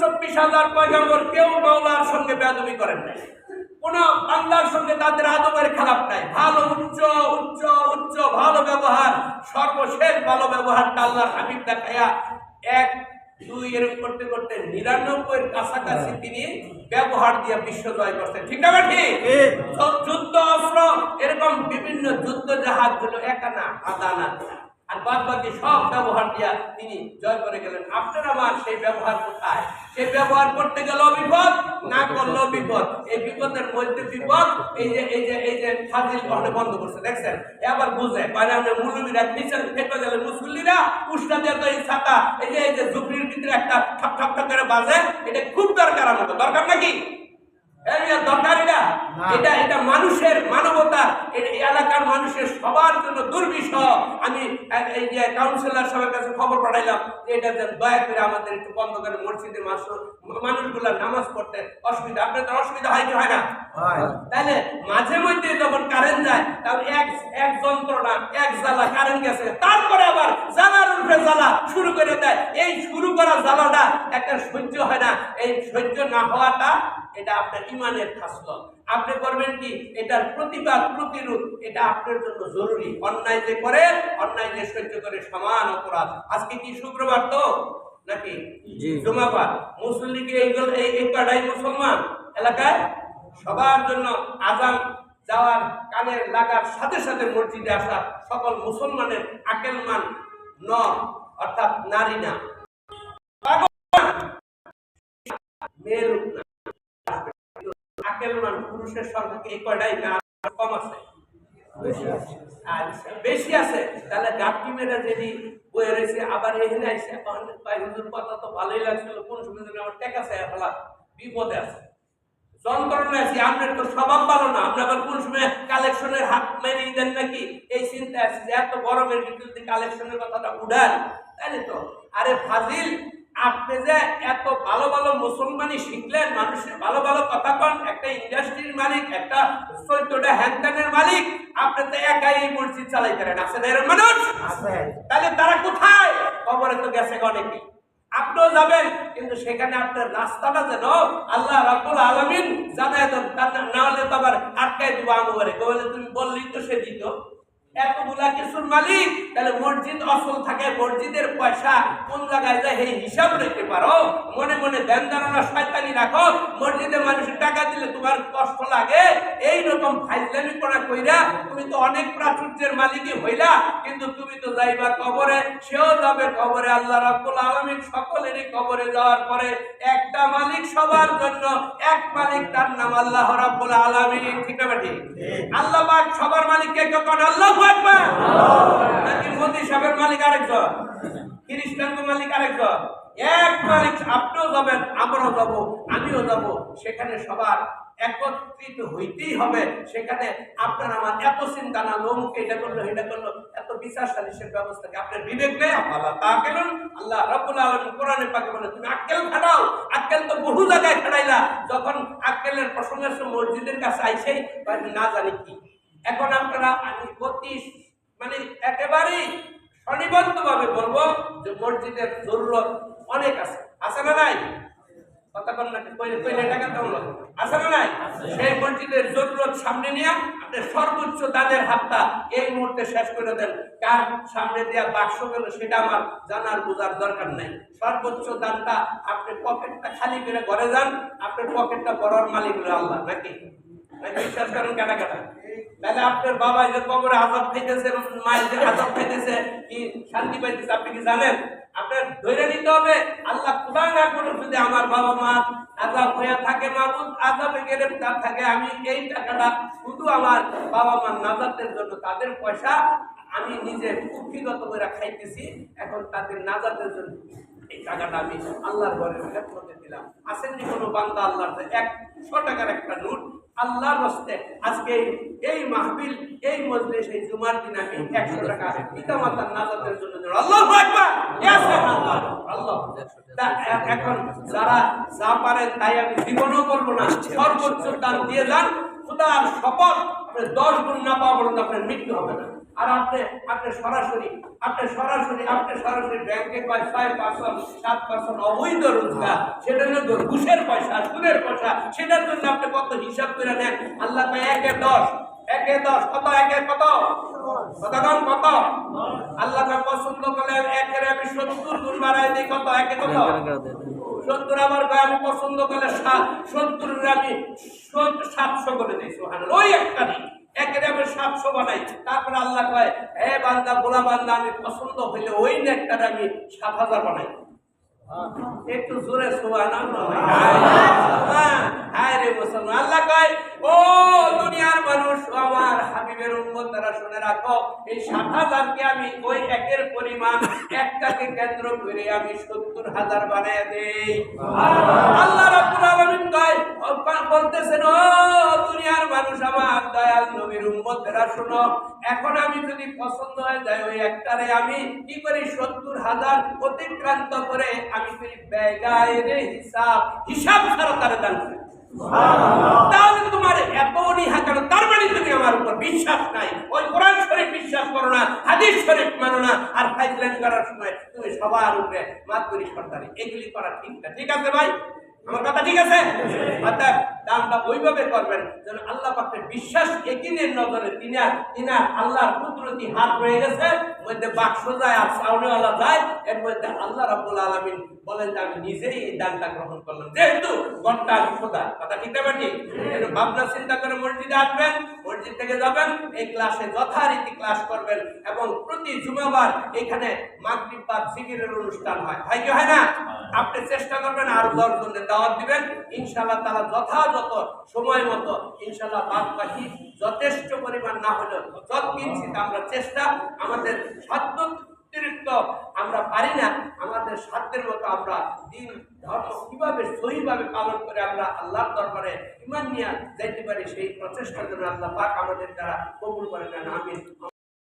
24,000 পয়গম্বর কেউ মাওলার সঙ্গে বেয়াদবি করেন নাই, কোন বান্দার সঙ্গে তাদের আদবের খারাপ নাই। ভালো উচ্চ উচ্চ উচ্চ ভালো ব্যবহার, সর্বশেষ ভালো ব্যবহারটা আল্লাহর হাবিব দেখায়া 1 2 এরকম করতে করতে 99 কাছাকাছি তিনি ব্যবহার দিয়ে বিশ্ব জয় করছেন। ঠিক না ঠিক? যুদ্ধ অস্ত্র এরকম বিভিন্ন যুদ্ধ জাহাজ গুলো একা না, আধা না, আর বাদ বাকি সব ব্যবহার দিয়া তিনি জয় করে গেলেন। আপনার আমার সেই ব্যবহার কোথায়? সেই ব্যবহার করতে গেল বিপদ, না করলেও বিপদ। এই বিপদের মধ্যে বিপদ, এই যে ফাজিল বন্ধ করছে, দেখছেন? এবার বুঝে মানে আমরা মুলুমিরা নিচের ফেটে গেলে মুসল্লিরা উষ্ণা দিয়ে তো এই ছাতা এই যে ঝুপড়ির ভিতরে একটা ঠক ঠক ঠক করে বাজে, এটা খুব দরকার, আমাদের দরকার নাকি? দরকারি না, এটা মানুষের মানবতা, এলাকার মানুষের সবার জন্য দুর্বিষহ। আমি এই যে কাউন্সিলর সবার কাছে খবর পাঠাইলাম যে এটা যেন দয়া করে আমাদের একটু বন্ধ করে মসজিদের মানুষগুলা নামাজ পড়তে অসুবিধা। আপনাদের অসুবিধা হয় কি হয় না? তাহলে মাঝে মধ্যে যখন কারেন্ট যায় তাহলে এক যন্ত্রণা, এক জ্বালা, কারেন্ট গেছে, তারপরে আবার জ্বালার উপরে জ্বালা শুরু করে দেয়। এই শুরু করা জ্বালাটা একটা সহ্য হয় না। এই সহ্য না হওয়াটা এটা আপনার ইমানের খাসলত। আপনি করবেন কি? এটার প্রতিবাদ প্রতিরোধ এটা আপনার জন্য জরুরি। অন্যায় যে করে, অন্যায় যে সহ্য করে সমান অপরাধ। আজকে কি শুক্রবার তো নাকি জুমাবার? মুসল্লিকে এই কটাই মুসলমান এলাকায় সবার জন্য আজান যাওয়ার কানে লাগার সাথে সাথে মসজিদে আসা সকল মুসলমানের আকেলমান নর, অর্থাৎ নারী না, মেয়ের না, আকেলমান পুরুষের সংখ্যা এই কয়টাই না কম আছে? বেশি আছে। তাহলে গাপটি মেয়েরা যদি বয়ে রয়েছে, আবার এখানে আসছে, হুজুর কথা তো ভালোই লাগছিল, কোন সময় আমার টেকা চাই ফেলা বিপদে আছে, যন্ত্রণা আছে, আপনার তো স্বভাব ভালো না, আপনি আবার কোন সময় কালেকশনের হাত মেরিয়ে দেন নাকি, এই চিন্তা আছে যে এত গরমের ভিতরে কালেকশনের কথাটা উড়ান, তাই তো? আরে ফাজিল, আপনি যে এত ভালো ভালো মুসলমানই শিখলেন, মানুষের ভালো ভালো কথা কন, একটা ইন্ডাস্ট্রির মালিক, একটা 14টা হ্যান্ডকানের মালিক, আপনি তো একাই এই মসজিদ চালাইতেন, আছেন এর মানুষ? তাহলে তারা কোথায়? কবরে তো গেছে অনেকে, আপনিও যাবেন, কিন্তু সেখানে আপনার রাস্তাটা যেন আল্লাহ রাব্বুল আলামিন জানায় দেন, না হলে তো আবার আটকাই দিব আমরে, বলে তুমি বললেই তো সে দিত। এতগুলা কিছুর মালিক, তাহলে মসজিদ অসল থাকে, মসজিদের পয়সা কোন জায়গায় যায় এই হিসাব রাখতে পারো? মনে মনে ধ্যান ধারণা শয়তানি রাখো, মসজিদে মানুষের টাকা দিলে তোমার কষ্ট লাগে, এইরকম ফাইজলামি করা কইরা তুমি তো অনেক প্রাচুর্যের মালিকই হইলা, কিন্তু তুমি তো যাইবা কবরে, সেও যাবে কবরে। আল্লাহ রাব্বুল আলামিন সকলেরই কবরে যাওয়ার পরে একটা মালিক সবার জন্য, এক মালিক, তার নাম আল্লাহ রাব্বুল আলামিন। ঠিক না ঠিক? আল্লাহ পাক সবার মালিককে কখন আল্লাহ নাকি মোদী সাহেবের মালিক আরেকজন, খ্রিস্টানের মালিক আরেকজন? এক মালিক। আপনিও যাবেন, আমরাও যাব, আমিও যাব, সেখানে সবার একত্রিত হইতেই হবে। সেখানে আপনার আমার এত চিন্তা না, লোক এটা করলো এটা করলো, এত বিচার সালিশের ব্যবস্থা কি আপনার বিবেক নেই? আল্লাহ রাব্বুল আলামিন কোরআনে পাকে বলে তুমি আক্কেল খাটাও। আক্কেল তো বহু জায়গায় খাটাইলা, যখন আক্কেলের প্রসঙ্গ মসজিদের কাছে আইসেই না জানি কি। এখন আপনারা আমি মানে একেবারেই স্বনিবদ্ধভাবে বলবো যে মসজিদের জরুরত অনেক আছে, আছে না নাই? কথা বল না, কইলে টাকা দাও আছে না নাই? সেই মসজিদের জরুরত সামনে নিয়ে আপনি সর্বোচ্চ দানের হাতটা এই মুহূর্তে শেষ করে দেন। কার সামনে দেওয়া বাক্স গেল সেটা আমার জানার বোঝার দরকার নাই। সর্বোচ্চ দানটা আপনি পকেটটা খালি করে ঘরে যান, আপনার পকেটটা বড়র মালিক হলো আল্লাহ, নাকি? বিশ্বাস করেন কাটা কাটা? তাহলে আপনার বাবা যে কবরে আজাব খাইতেছে, মায়ের যে আজাব খাইতেছে, কি শান্তি পাইতেছে আপনি কি জানেন? আপনার ধরে নিতে হবে, আল্লাহ খোদা না করে যদি আমার বাবা মা আজাব হয়ে থাকে, মাবুদ আজাবে গ্রেফতার থাকে, আমি এই টাকাটা শুধু আমার বাবা মার নাজাতের জন্য, তাদের পয়সা আমি নিজে কুক্ষিগত করে খাইতেছি, এখন তাদের নাজাতের জন্য এই টাকাটা আমি আল্লাহর ঘরের খেদমতে দিলাম। আসেননি কোনো বান্দা আল্লাহর 100 টাকার একটা নোট আল্লাহর রাস্তে আজকে এই মাহফিল, এই মজলিস, এই জুমার দিন আমি 100 টাকা পিতামাতার নাজাতের জন্য দেব। আল্লাহু আকবার, আল্লাহ। এখন যারা যা পারেন তাই আমি জীবনও করবো না, সর্বোচ্চ দান দিয়ে যান। খোদার শপথ, আপনি 10 গুণ না পাওয়া পর্যন্ত আপনার মৃত্যু হবে না। আর আপনি সরাসরি ব্যাংকে 6% 7% অবৈধ রোজগার, সেটা হলো ঘুষের পয়সা, সুদের পয়সা, সেটার জন্য আপনি কত হিসাব করে নেন। আল্লাহ কয় 1-10 কত, 1-কত কত আল্লাহ কয় পছন্দ করলে একের আমি 70 গুণ বাড়াই দিই। কত 1-কত 70। আমার কয় আমি পছন্দ করলে 70 আমি 700 করে দিই। সুবহানাল্লাহ। ওই একটা দিই একের আমি 700 বানাই। তারপরে আল্লাহ কয় হে বান্দা, গোলাম বান্দা, আমি পছন্দ হইলে ওই নেকটার আমি 7000 বানাই। একটু জোরে সুবহানাল্লাহ। হায় রে মুসলমান। আল্লাহ কয় ও দুনিয়ার মানুষ, আমার হাবিবের উম্মতরা শুনে রাখো, এই 7000কে আমি ওই একের পরিমাণ একটাকে কেন্দ্র করে আমি 70000 বানায় দেই। আল্লাহ রাব্বুল আলামিন কয় বলতেছেন ও দুনিয়ার মানুষ, আমার দয়াল নবীর উম্মতরা শুনো, এখন আমি যদি পছন্দ হয়ে যায় ওই একটারে আমি কি করি 70000 অতিক্রান্ত করে আমি করি বেগায়েরে হিসাব ছাড়া তারে দান করি। তাহলে তোমার এত অনীহা কেন? তার মানে তুমি আমার উপর বিশ্বাস নাই, ওই কোরআন শরীফ বিশ্বাস করো না, হাদিস শরীফ মানো না, আর ফাইজলামি করার সময় তুমি সবার উপরে মাতবরি সরকারি, এগুলি করা ঠিক না। ঠিক আছে ভাই, আমার কথা ঠিক আছে? অর্থাৎ দানটা ওইভাবে করবেন যেন আল্লাহ পাকের বিশ্বাস একিনের নজরে তিনার আল্লাহর কুদরতি হাত রয়ে গেছে, মধ্যে বাক্স যায় আর সাউনেওয়ালা যায়, এর মধ্যে আল্লাহ রাব্বুল আলামিন বলেন যে আমি নিজেই এই দানটা গ্রহণ করলাম, যেহেতু ঘরটা আমি খোদা। কথা ঠিক না ঠিক? একটু ভাবনা চিন্তা করে মসজিদে আসবেন, মসজিদ থেকে যাবেন, এই ক্লাসে যথারীতি ক্লাস করবেন, এবং প্রতি জুমাবার এখানে মাগরিব বা জিকিরের অনুষ্ঠান হয় কি হয় না? আপনি চেষ্টা করবেন আর 10 জনের দাওয়াত দিবেন, ইনশাআল্লাহ তাআলা যথাযথ সময় মতো ইনশাআল্লাহ বাদ বাকি যথেষ্ট পরিমাণ না হলেও যৎকিঞ্চিৎ আমরা চেষ্টা, আমাদের সাধ্য অতিরিক্ত আমরা পারি না, আমাদের সাধ্যের মতো আমরা দিন ধর্ম কিভাবে সহিভাবে পালন করে আমরা আল্লাহর দরবারে ঈমান নিয়ে যাইতে পারি, সেই প্রচেষ্টার জন্য আল্লাহ পাক আমাদের দ্বারা কবুল করে নেন। আমিন।